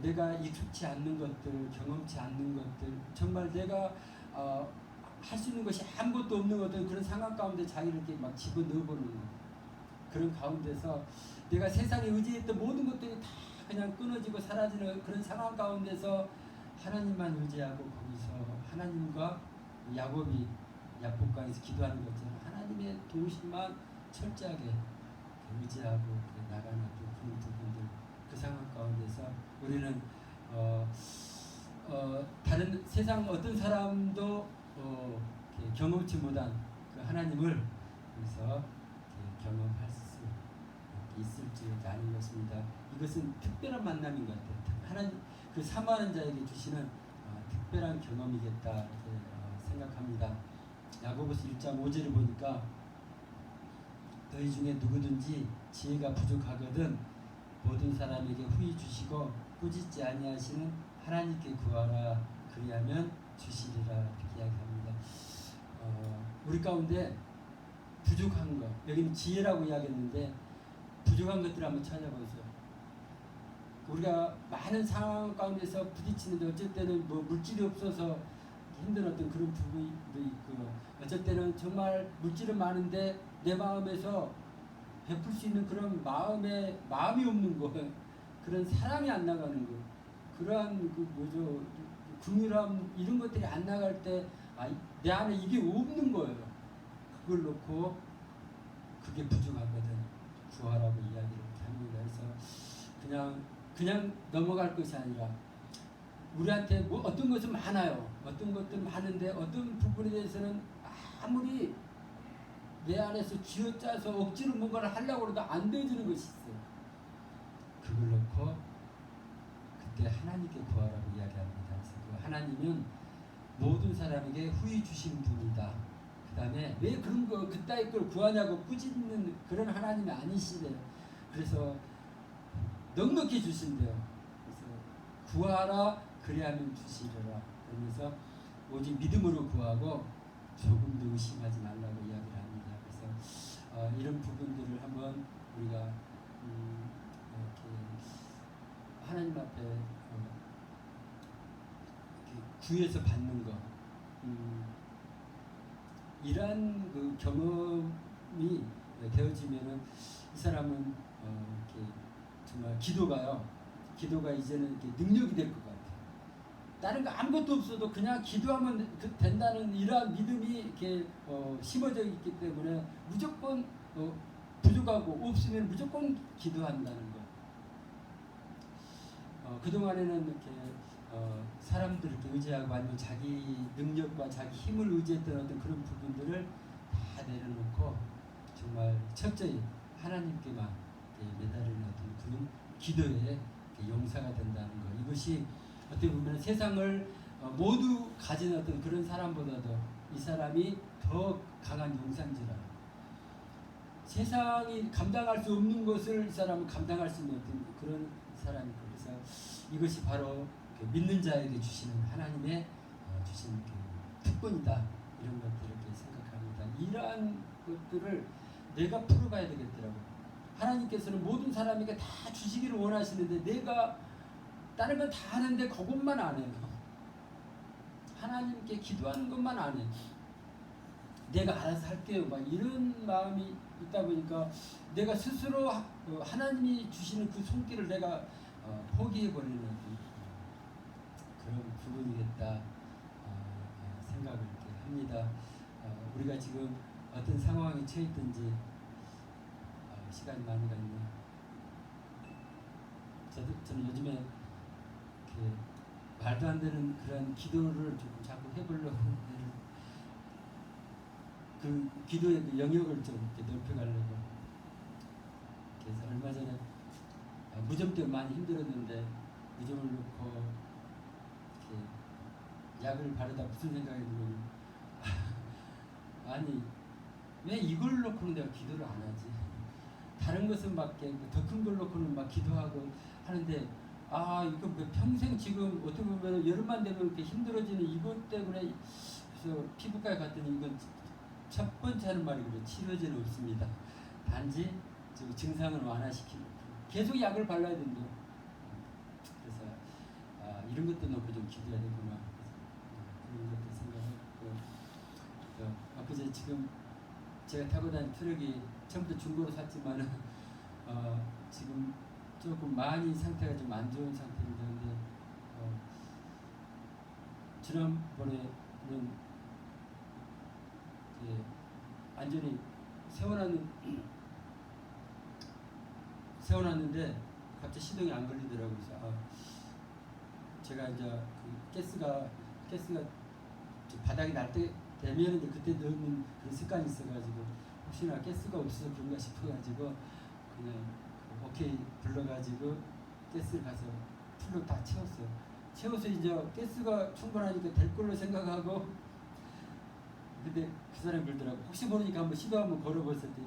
내가 익숙치 않는 것들, 경험치 않는 것들, 정말 내가 할 수 있는 것이 아무것도 없는 어떤 그런 상황 가운데 자기를 이렇게 막 집어넣어보는 것, 그런 가운데서 내가 세상에 의지했던 모든 것들이 다 그냥 끊어지고 사라지는 그런 상황 가운데서 하나님만 의지하고 거기서 하나님과 야곱이 야복강에서 기도하는 것처럼 하나님의 도우심만 철저하게 의지하고 나가는 그런 부분들, 그 상황 가운데서 우리는 다른 세상 어떤 사람도 경험치 못한 그 하나님을 그래서 경험할 수 있을지 아닌 것입니다. 이것은 특별한 만남인 것 같아요. 하나님 그 사모하는 자에게 주시는 특별한 경험이겠다 이렇게 생각합니다. 야고보서 1장 5절을 보니까 너희 중에 누구든지 지혜가 부족하거든 모든 사람에게 후히 주시고 꾸짖지 아니하시는 하나님께 구하라 그리하면 주시리라 이렇게 이야기합니다. 우리 가운데 부족한 것, 여기는 지혜라고 이야기했는데 부족한 것들을 한번 찾아보세요. 우리가 많은 상황 가운데서 부딪히는데 어쩔 때는 뭐 물질이 없어서 힘든 어떤 그런 부분도 있고, 어쩔 때는 정말 물질은 많은데 내 마음에서 베풀 수 있는 그런 마음이 없는 거, 그런 사랑이 안 나가는 거, 그러한 긍휼함 이런 것들이 안 나갈 때 내 안에 이게 없는 거예요. 그걸 놓고 그게 부족하거든 구하라고 이야기를 합니다. 그래서 그냥 넘어갈 것이 아니라 우리한테 뭐 어떤 것은 많아요. 어떤 것들은 많은데 어떤 부분에 대해서는 아무리 내 안에서 쥐어짜서 억지로 뭔가를 하려고 해도 안 되어지는 것이 있어요. 그걸 놓고 그때 하나님께 구하라고 이야기합니다. 그래서 그 하나님은 모든 사람에게 후히 주신 분이다. 그 다음에 왜 그런 거 그따위 걸 구하냐고 꾸짖는 그런 하나님이 아니시래요. 그래서 넉넉히 주신대요. 그래서 구하라 그리하면 주시리라. 그러면서 오직 믿음으로 구하고 조금도 의심하지 말라고 이야기를 합니다. 그래서 이런 부분들을 한번 우리가 이렇게 하나님 앞에 구해서 받는 것, 이러한 그 경험이 되어지면은 이 사람은 이렇게 정말 기도가 이제는 이렇게 능력이 될 것 같아요. 다른 거 아무것도 없어도 그냥 기도하면 된다는 이러한 믿음이 이렇게 심어져 있기 때문에 무조건 부족하고 없으면 무조건 기도한다는 것. 그동안에는 이렇게 사람들을 이렇게 의지하고 아니면 자기 능력과 자기 힘을 의지했던 어떤 그런 부분들을 다 내려놓고 정말 철저히 하나님께만 매달리는 어떤 그런 기도의 용사가 된다는 것. 이것이 어떻게 보면 세상을 모두 가진 어떤 그런 사람보다도 이 사람이 더 강한 용사인지라. 세상이 감당할 수 없는 것을 이 사람은 감당할 수 있는 어떤 그런 사람이고, 그래서 이것이 바로 믿는 자에게 주시는 하나님의 주신 특권이다. 이런 것들을 이렇게 생각합니다. 이러한 것들을 내가 풀어가야 되겠더라고요. 하나님께서는 모든 사람에게 다 주시기를 원하시는데 내가 다른 건 다 하는데 그것만 안 해요. 하나님께 기도하는 것만 안 해요. 내가 알아서 할게요. 막 이런 마음이 있다 보니까 내가 스스로 하나님이 주시는 그 손길을 내가 포기해버리는 그런 부분이겠다 생각을 이렇게 합니다. 우리가 지금 어떤 상황에 처해 있든지 시간이 많이 갔네요. 저는 요즘에 이렇게 말도 안 되는 그런 기도를 조금 자꾸 해보려고 그 기도의 그 영역을 좀 이렇게 넓혀가려고. 그래서 얼마 전에 무좀 때문에 많이 힘들었는데 무좀을 놓고 이렇게 약을 바르다 무슨 생각이 들면 아니 왜 이걸 놓고는 내가 기도를 안 하지? 다른 것은 밖에 더 큰 걸 놓고는 막 기도하고 하는데 이거 뭐 평생 지금 어떻게 보면 여름만 되면 이렇게 힘들어지는 이것 때문에. 그래서 피부과에 갔더니 이건 첫 번째 하는 말이 그래. 치료제는 없습니다. 단지 증상을 완화시키는 계속 약을 발라야 된다. 그래서 이런 것도 놓고 좀 기도해야 되구나. 그런 것도 생각했고, 그제 지금 제가 타고 다니는 트럭이 처음부터 중고로 샀지만은 지금 조금 많이 상태가 좀 안 좋은 상태입니다. 근데 지난번에는 완전히 세워놨는데 갑자기 시동이 안 걸리더라고요. 그래서 제가 이제 그 가스가 바닥이 날 때 되면 이제 그때 넣는 그런 습관이 있어가지고 혹시나 가스가 없어서 그런가 싶어가지고 그냥 오케이 불러가지고 가스를 가서 풀로 다 채웠어요. 채워서 이제 가스가 충분하니까 될 걸로 생각하고, 근데 그 사람이 그러더라고. 혹시 모르니까 한번 시도 한번 걸어봤을 때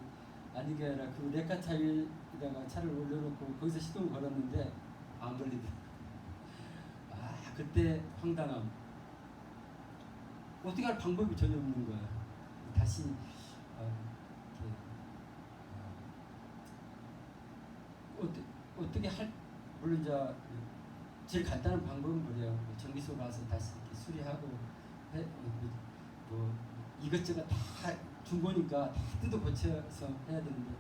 아니 게 아니라 그 레카 차에다가 차를 올려놓고 거기서 시동을 걸었는데 안 걸리더라고. 그때 황당함. 어떻게 할 방법이 전혀 없는 거야. 다시 어떻게 할, 물론 이제 제일 간단한 방법은 뭐래요. 정비소 가서 다시 이렇게 수리하고 뭐 이것저것 다 중고니까 다 뜯어 고쳐서 해야 되는데,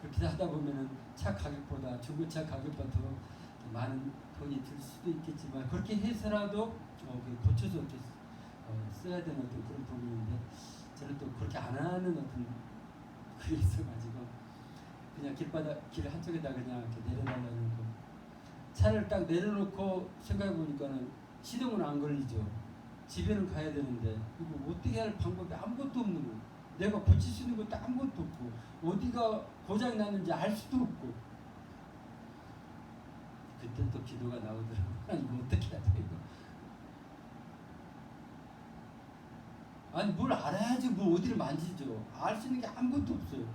그렇게 하다 보면은 차 가격보다 중고차 가격보다 더 많은 돈이 들 수도 있겠지만 그렇게 해서라도 고쳐서 이렇게 써야 되는 어떤 그런 부분인데, 저는 또 그렇게 안 하는 어떤 그게 있어가지고 그냥 길 한쪽에다 그냥 이렇게 내려달라는 거. 차를 딱 내려놓고 생각해 보니까는 시동은 안 걸리죠. 집에는 가야 되는데 이거 어떻게 할 방법이 아무것도 없는 거예요. 내가 고칠 수 있는 것도 아무것도 없고 어디가 고장이 났는지 알 수도 없고. 그때 또 기도가 나오더라고요. 이거 어떻게 해야 돼 이거. 아니 뭘 알아야지 뭐 어디를 만지죠. 알 수 있는 게 아무것도 없어요.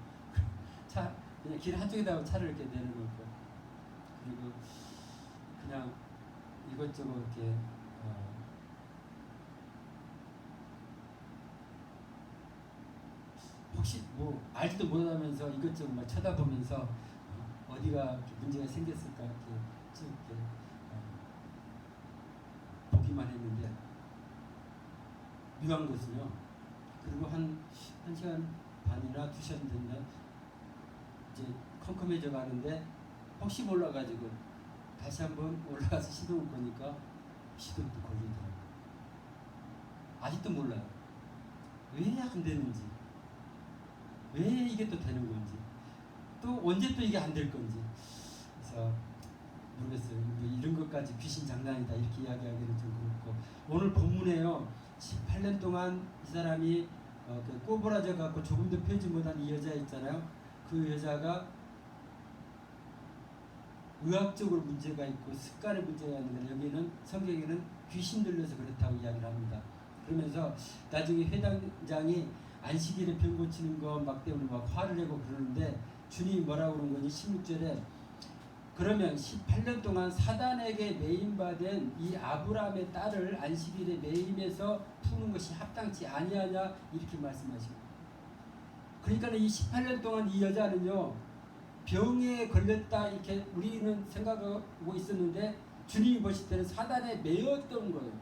차 그냥 길 한쪽에다가 차를 이렇게 내려놓고, 그리고 그냥 이것저것 이렇게 혹시 뭐 알지도 못하면서 이것저것 막 쳐다보면서 어디가 문제가 생겼을까 이렇게 쭉 이렇게 보기만 했는데, 묘한 것은요. 그리고 한 시간 반이나 2시간 됐나 이제 컴컴해져 가는데 혹시 몰라가지고 다시 한번 올라가서 시동을 거니까 시동도 걸리더라고요. 아직도 몰라요. 왜 안 되는지, 왜 이게 또 되는 건지, 또 언제 또 이게 안 될 건지. 그래서 모르겠어요. 뭐 이런 것까지 귀신 장난이다 이렇게 이야기하기는 좀 그렇고, 오늘 본문에요 18년 동안 이 사람이 꼬부라져 갖고 조금도 펴지 못한 이 여자 있잖아요. 그 여자가 의학적으로 문제가 있고 습관의 문제가 있는데, 여기는 성경에는 귀신 들려서 그렇다고 이야기를 합니다. 그러면서 나중에 회당장이 안식일에 병 고치는 거 막 때문에 막 화를 내고 그러는데, 주님이 뭐라고 그런 거니? 16절에 그러면 18년 동안 사단에게 매임받은 이 아브라함의 딸을 안식일에 매임해서 푸는 것이 합당치 아니하냐 이렇게 말씀하시고, 그러니까 이 18년 동안 이 여자는요 병에 걸렸다 이렇게 우리는 생각하고 있었는데, 주님이 보실 때는 사단에 매였던 거예요.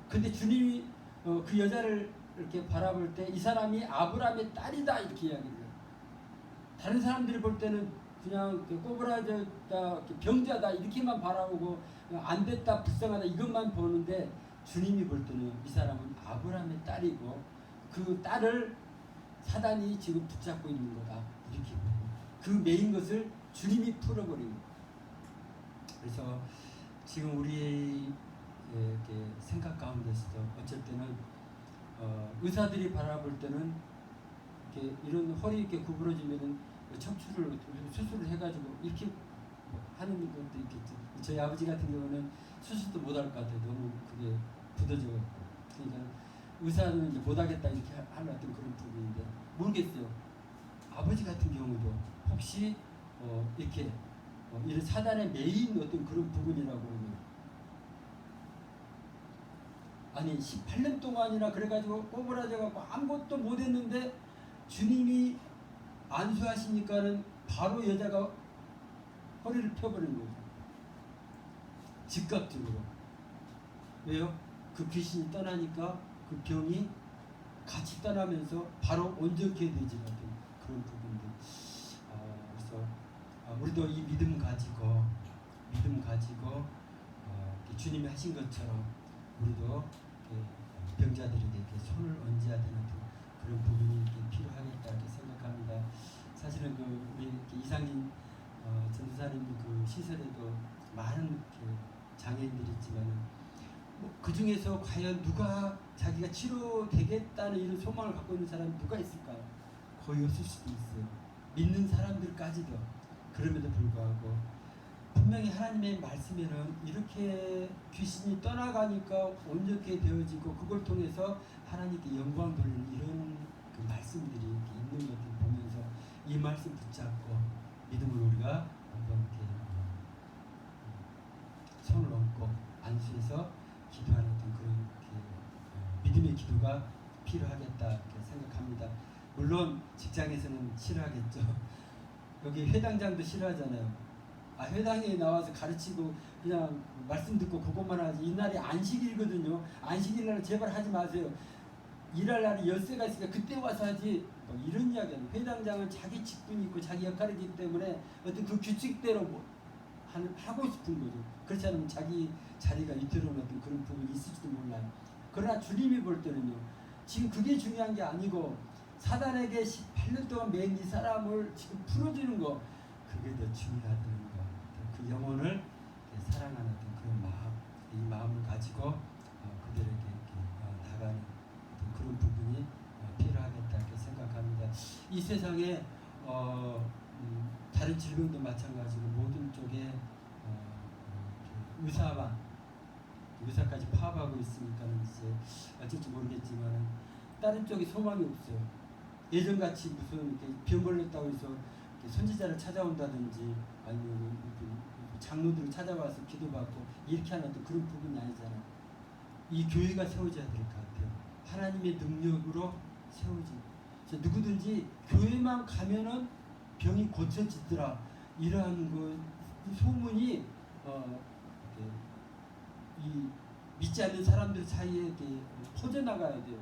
근데 주님이 그 여자를 이렇게 바라볼 때 이 사람이 아브라함의 딸이다 이렇게 이야기를 해요. 다른 사람들이 볼 때는 그냥 꼬부라졌다 병자다 이렇게만 바라보고 안 됐다 불쌍하다 이것만 보는데, 주님이 볼 때는 이 사람은 아브라함의 딸이고 그 딸을 사단이 지금 붙잡고 있는 거다 이렇게 보고, 그 매인 것을 주님이 풀어버린 거예요. 그래서 지금 우리의 이렇게 생각 가운데서도 어쩔 때는 의사들이 바라볼 때는 이렇게 이런 허리 이렇게 구부러지면은 척추를 수술을 해가지고 이렇게 하는 것도 있겠죠. 저희 아버지 같은 경우는 수술도 못할 것 같아요. 너무 그게 굳어져갖고. 그러니까 의사는 이제 못하겠다 이렇게 하는 어떤 그런 부분인데, 모르겠어요. 아버지 같은 경우도 혹시 이렇게 이런 사단의 메인 어떤 그런 부분이라고 그러면, 아니 18년 동안이나 그래가지고 꼬부라져갖고 아무것도 못했는데 주님이 안수하시니까는 바로 여자가 허리를 펴버린 거죠. 즉각적으로. 왜요? 그 귀신이 떠나니까 그 병이 같이 떠나면서 바로 온전케 되지 않은 그런 부분들. 그래서 우리도 이 믿음 가지고 주님이 하신 것처럼 우리도 병자들에게 이렇게 손을 얹어야 되는 그런 부분이 이렇게 필요하겠다 이렇게 생각합니다. 사실은 우리 이상인 전도사님 그 시설에도 많은 장애인들이 있지만은 그 중에서 과연 누가 자기가 치료되겠다는 이런 소망을 갖고 있는 사람이 누가 있을까요? 거의 없을 수도 있어요. 믿는 사람들까지도. 그럼에도 불구하고 분명히 하나님의 말씀에는 이렇게 귀신이 떠나가니까 온전케 되어지고 그걸 통해서 하나님께 영광 돌리는 이런 그 말씀들이 이렇게 있는 것을 보면서 이 말씀 붙잡고 믿음으로 우리가 한번 이렇게 손을 얹고 안수해서 기도하는 그런 믿음의 기도가 필요하겠다 이렇게 생각합니다. 물론 직장에서는 싫어하겠죠. 여기 회당장도 싫어하잖아요. 회당에 나와서 가르치고 그냥 말씀 듣고 그것만 하지, 이날이 안식일이거든요. 안식일날 제발 하지 마세요. 일할 날이 열쇠가 있으니까 그때 와서 하지, 이런 이야기는. 회당장은 자기 직분이 있고 자기 역할이기 때문에 어떤 그 규칙대로 하고 싶은 거죠. 그렇지 않으면 자기 자리가 위태로운 어떤 그런 부분이 있을지도 몰라요. 그러나 주님이 볼 때는요, 지금 그게 중요한 게 아니고 사단에게 18년 동안 매인 이 사람을 지금 풀어주는 거, 그게 더 중요하다는 거. 그 영혼을 사랑하는 어떤 그런 마음, 이 마음을 가지고 그들에게 나가는 그런 부분이 필요하겠다 이렇게 생각합니다. 이 세상에 다른 질병도 마찬가지로 모든 쪽에 의사까지 파업하고 있으니까는 이제 어쩔지 모르겠지만 다른 쪽에 소망이 없어요. 예전같이 무슨 이렇게 병 걸렸다고 해서 선지자를 찾아온다든지 아니면 장로들을 찾아와서 기도받고 이렇게 하는 어떤 그런 부분이 아니잖아요. 이 교회가 세워져야 될 것 같아요. 하나님의 능력으로 세워진. 누구든지 교회만 가면은 병이 고쳐지더라, 이러한 그 소문이 이 믿지 않는 사람들 사이에 퍼져나가야 돼요.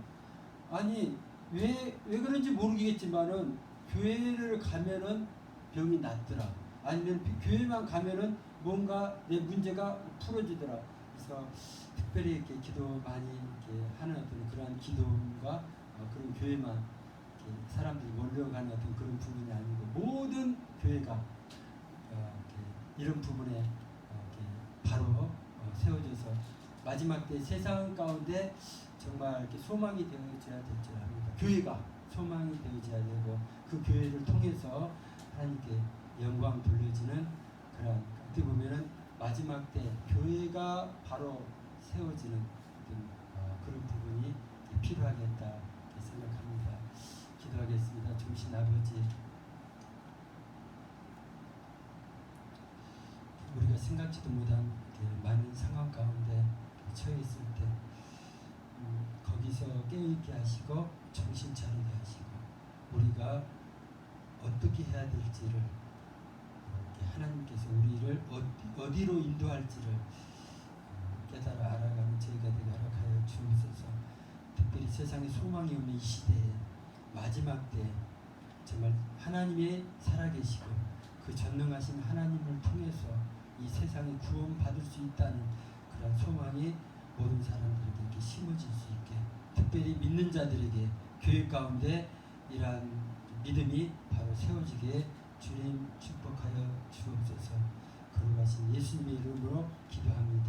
아니 왜 그런지 모르겠지만은 교회를 가면은 병이 낫더라, 아니면 교회만 가면은 뭔가 내 문제가 풀어지더라. 그래서 특별히 이렇게 기도 많이 이렇게 하는 어떤 그러한 기도가 그런 교회만 이렇게 사람들이 몰려가는 어떤 그런 부분이 아니고 모든 교회가 이런 부분에 이렇게 바로 세워져서 마지막 때 세상 가운데 정말 이렇게 소망이 되어져야 될 줄 압니다. 교회가 소망이 되어져야 되고 그 교회를 통해서 하나님께 영광 돌려지는 그런 어떻게 보면은 마지막 때 교회가 바로 세워지는 그런 부분이 필요하겠다 이렇게 생각합니다. 기도하겠습니다. 좋으신 아버지, 우리가 생각지도 못한 많은 상황 가운데 처해 있을 때 거기서 깨어있게 하시고 정신 차리게 하시고 우리가 어떻게 해야 될지를 하나님께서 우리를 어디로 인도할지를 깨달아 알아가는 저희가 되게 허락하여 주옵소서. 특별히 세상에 소망이 없는 이 시대에 마지막 때 정말 하나님이 살아계시고 그 전능하신 하나님을 통해서 이 세상에 구원받을 수 있다는 그런 소망이 모든 사람들에게 이렇게 심어질 수 있게, 특별히 믿는 자들에게 교회 가운데 이러한 믿음이 바로 세워지게 주님 축복하여 주옵소서. 거룩하신 예수님의 이름으로 기도합니다.